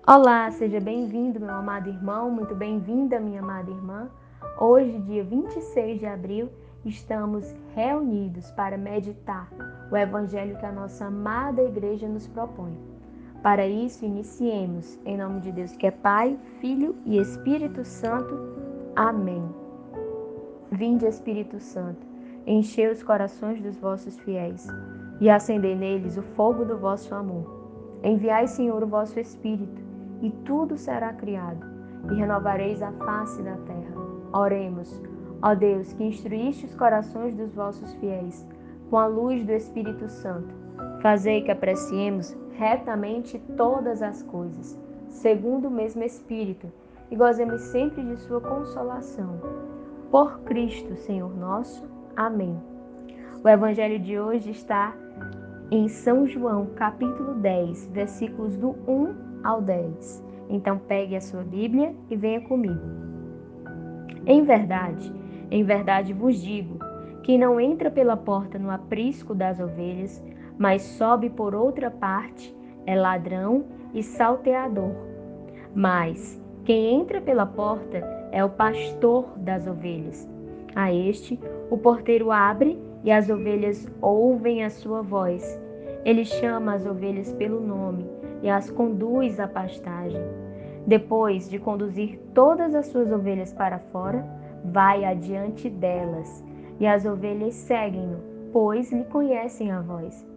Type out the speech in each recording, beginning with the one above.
Olá, seja bem-vindo, meu amado irmão, muito bem-vinda, minha amada irmã. Hoje, dia 26 de abril, estamos reunidos para meditar o Evangelho que a nossa amada igreja nos propõe. Para isso, iniciemos, em nome de Deus que é Pai, Filho e Espírito Santo. Amém. Vinde, Espírito Santo, enchei os corações dos vossos fiéis e acendei neles o fogo do vosso amor. Enviai, Senhor, o vosso Espírito, e tudo será criado, e renovareis a face da terra. Oremos, ó Deus, que instruíste os corações dos vossos fiéis, com a luz do Espírito Santo. Fazei que apreciemos retamente todas as coisas, segundo o mesmo Espírito, e gozemos sempre de sua consolação. Por Cristo, Senhor nosso. Amém. O Evangelho de hoje está em São João, capítulo 10, versículos do 1 ao 10. Então pegue a sua Bíblia e venha comigo. Em verdade vos digo, quem não entra pela porta no aprisco das ovelhas, mas sobe por outra parte, é ladrão e salteador. Mas quem entra pela porta é o pastor das ovelhas. A este, o porteiro abre e as ovelhas ouvem a sua voz. Ele chama as ovelhas pelo nome e as conduz à pastagem. Depois de conduzir todas as suas ovelhas para fora, vai adiante delas, e as ovelhas seguem-no, pois lhe conhecem a voz.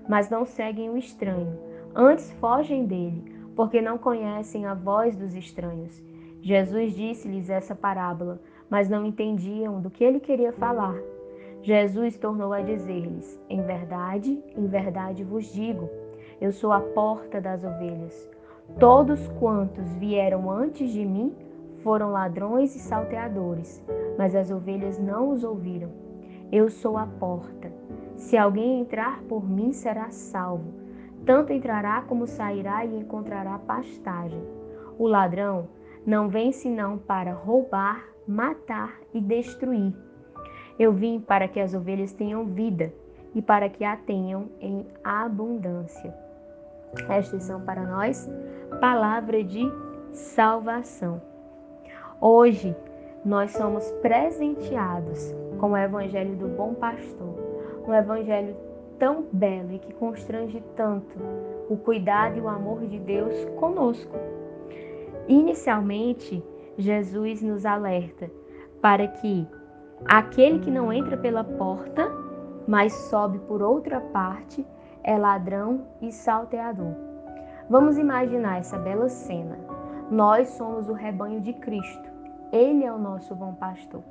Mas não seguem o estranho, antes fogem dele, porque não conhecem a voz dos estranhos. Jesus disse-lhes essa parábola, mas não entendiam do que ele queria falar. Jesus tornou a dizer-lhes: em verdade vos digo, eu sou a porta das ovelhas. Todos quantos vieram antes de mim foram ladrões e salteadores, mas as ovelhas não os ouviram. Eu sou a porta. Se alguém entrar por mim, será salvo. Tanto entrará como sairá e encontrará pastagem. O ladrão não vem senão para roubar, matar e destruir. Eu vim para que as ovelhas tenham vida e para que a tenham em abundância. Estas são para nós palavra de salvação. Hoje nós somos presenteados com o Evangelho do Bom Pastor, um Evangelho tão belo e que constrange tanto o cuidado e o amor de Deus conosco. Inicialmente, Jesus nos alerta para que aquele que não entra pela porta, mas sobe por outra parte, é ladrão e salteador. Vamos imaginar essa bela cena. Nós somos o rebanho de Cristo. Ele é o nosso bom pastor.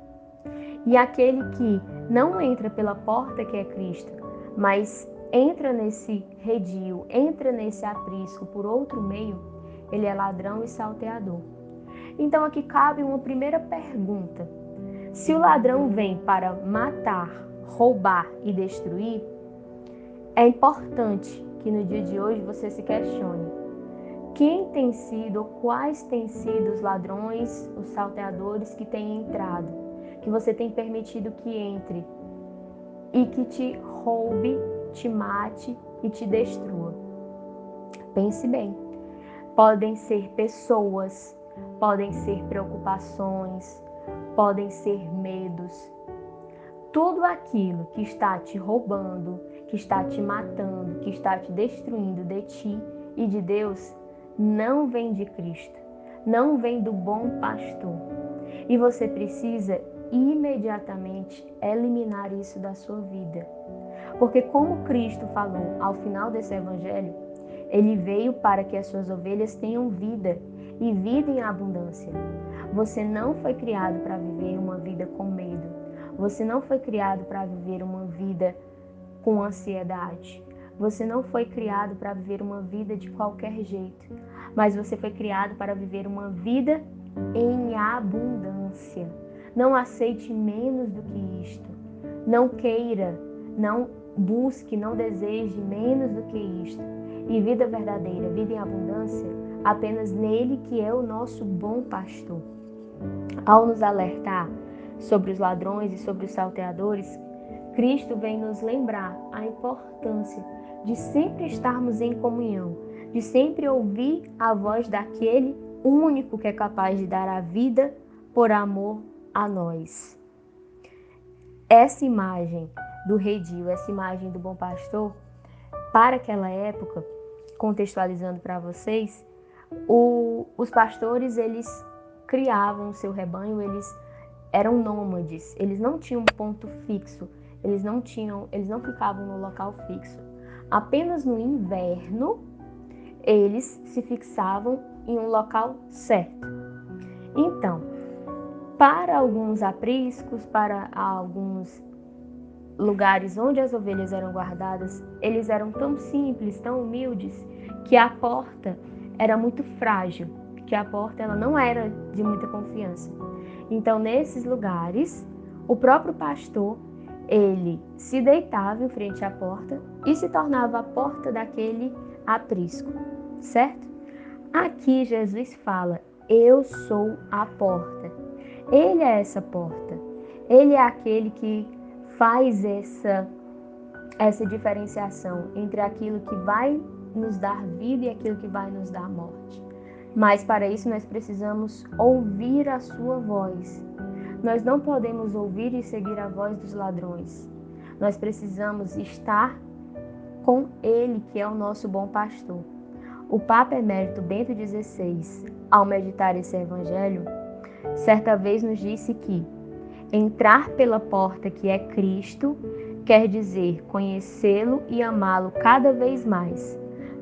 E aquele que não entra pela porta que é Cristo, mas entra nesse redil, entra nesse aprisco por outro meio, ele é ladrão e salteador. Então aqui cabe uma primeira pergunta. Se o ladrão vem para matar, roubar e destruir, é importante que no dia de hoje você se questione: quem tem sido ou quais têm sido os ladrões, os salteadores que têm entrado, que você tem permitido que entre e que te roube, te mate e te destrua? Pense bem. Podem ser pessoas, podem ser preocupações, podem ser medos. Tudo aquilo que está te roubando, que está te matando, que está te destruindo de ti e de Deus, não vem de Cristo, não vem do bom pastor. E você precisa imediatamente eliminar isso da sua vida. Porque como Cristo falou ao final desse evangelho, ele veio para que as suas ovelhas tenham vida e vida em abundância. Você não foi criado para viver uma vida com medo. Você não foi criado para viver uma vida com ansiedade. Você não foi criado para viver uma vida de qualquer jeito. Mas você foi criado para viver uma vida em abundância. Não aceite menos do que isto. Não queira, não busque, não deseje menos do que isto. E vida verdadeira, vida em abundância, apenas nele que é o nosso bom pastor. Ao nos alertar sobre os ladrões e sobre os salteadores, Cristo vem nos lembrar a importância de sempre estarmos em comunhão, de sempre ouvir a voz daquele único que é capaz de dar a vida por amor a nós. Essa imagem do redil, essa imagem do bom pastor, para aquela época, contextualizando para vocês, os pastores, eles criavam o seu rebanho, eles eram nômades, eles não tinham um ponto fixo, eles não ficavam no local fixo. Apenas no inverno, eles se fixavam em um local certo. Então, para alguns apriscos, para alguns lugares onde as ovelhas eram guardadas, eles eram tão simples, tão humildes, que a porta era muito frágil, que a porta ela não era de muita confiança. Então, nesses lugares, o próprio pastor, ele se deitava em frente à porta e se tornava a porta daquele aprisco, certo? Aqui Jesus fala, eu sou a porta. Ele é essa porta. Ele é aquele que faz essa diferenciação entre aquilo que vai nos dar vida e aquilo que vai nos dar morte. Mas para isso nós precisamos ouvir a sua voz. Nós não podemos ouvir e seguir a voz dos ladrões. Nós precisamos estar com Ele, que é o nosso bom pastor. O Papa Emérito Bento XVI, ao meditar esse evangelho, certa vez nos disse que entrar pela porta que é Cristo quer dizer conhecê-lo e amá-lo cada vez mais,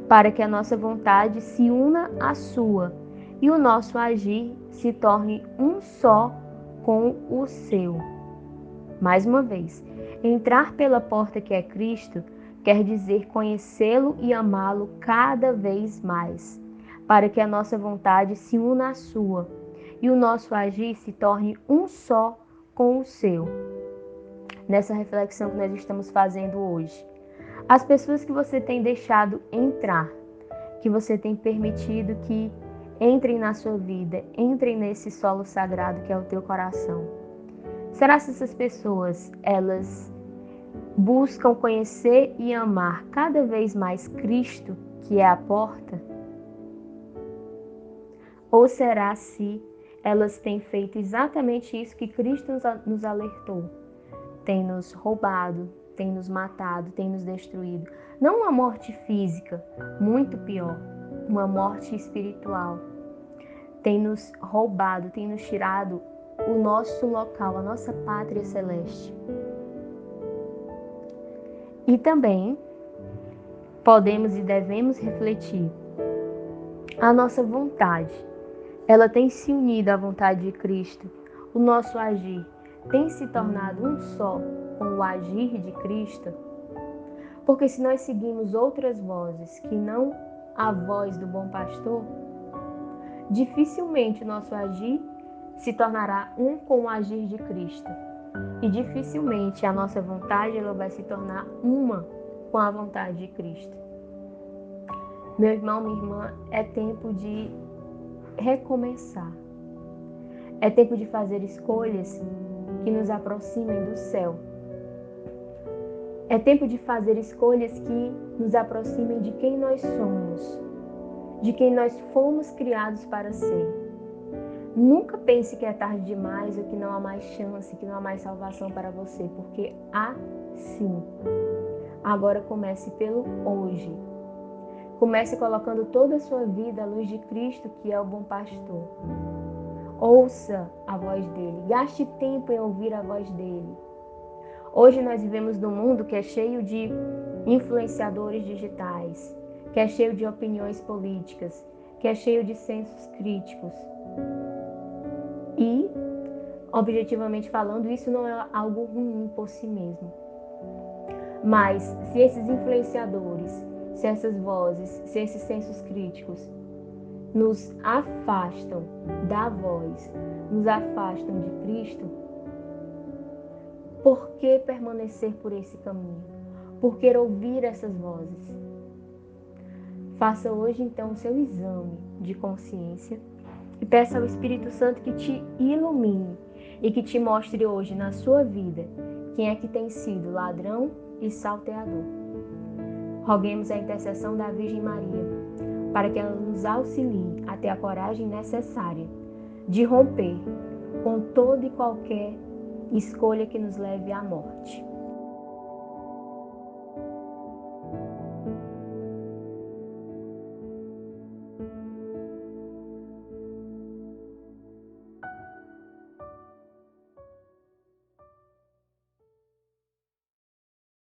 para que a nossa vontade se una à sua e o nosso agir se torne um só com o seu. Mais uma vez, entrar pela porta que é Cristo quer dizer conhecê-lo e amá-lo cada vez mais, para que a nossa vontade se una à sua e o nosso agir se torne um só com o seu. Nessa reflexão que nós estamos fazendo hoje, as pessoas que você tem deixado entrar, que você tem permitido que entrem na sua vida, entrem nesse solo sagrado que é o teu coração. Será que essas pessoas, elas buscam conhecer e amar cada vez mais Cristo, que é a porta? Ou será se elas têm feito exatamente isso que Cristo nos alertou? Tem nos roubado, tem nos matado, tem nos destruído. Não uma morte física, muito pior, uma morte espiritual. Tem nos roubado, tem nos tirado o nosso local, a nossa pátria celeste. E também podemos e devemos refletir a nossa vontade. Ela tem se unido à vontade de Cristo. O nosso agir tem se tornado um só com o agir de Cristo? Porque se nós seguimos outras vozes que não a voz do bom pastor, dificilmente o nosso agir se tornará um com o agir de Cristo. E dificilmente a nossa vontade ela vai se tornar uma com a vontade de Cristo. Meu irmão, minha irmã, é tempo de recomeçar. É tempo de fazer escolhas que nos aproximem do céu. É tempo de fazer escolhas que nos aproximem de quem nós somos, de quem nós fomos criados para ser. Nunca pense que é tarde demais ou que não há mais chance, que não há mais salvação para você, porque há sim. Agora comece pelo hoje. Comece colocando toda a sua vida à luz de Cristo, que é o bom pastor. Ouça a voz dele, gaste tempo em ouvir a voz dele. Hoje nós vivemos num mundo que é cheio de influenciadores digitais, que é cheio de opiniões políticas, que é cheio de sensos críticos. E, objetivamente falando, isso não é algo ruim por si mesmo. Mas se esses influenciadores, se essas vozes, se esses sensos críticos nos afastam da voz, nos afastam de Cristo, por que permanecer por esse caminho? Por que ouvir essas vozes? Faça hoje então o seu exame de consciência e peça ao Espírito Santo que te ilumine e que te mostre hoje na sua vida quem é que tem sido ladrão e salteador. Roguemos a intercessão da Virgem Maria, para que ela nos auxilie a ter a coragem necessária de romper com toda e qualquer escolha que nos leve à morte.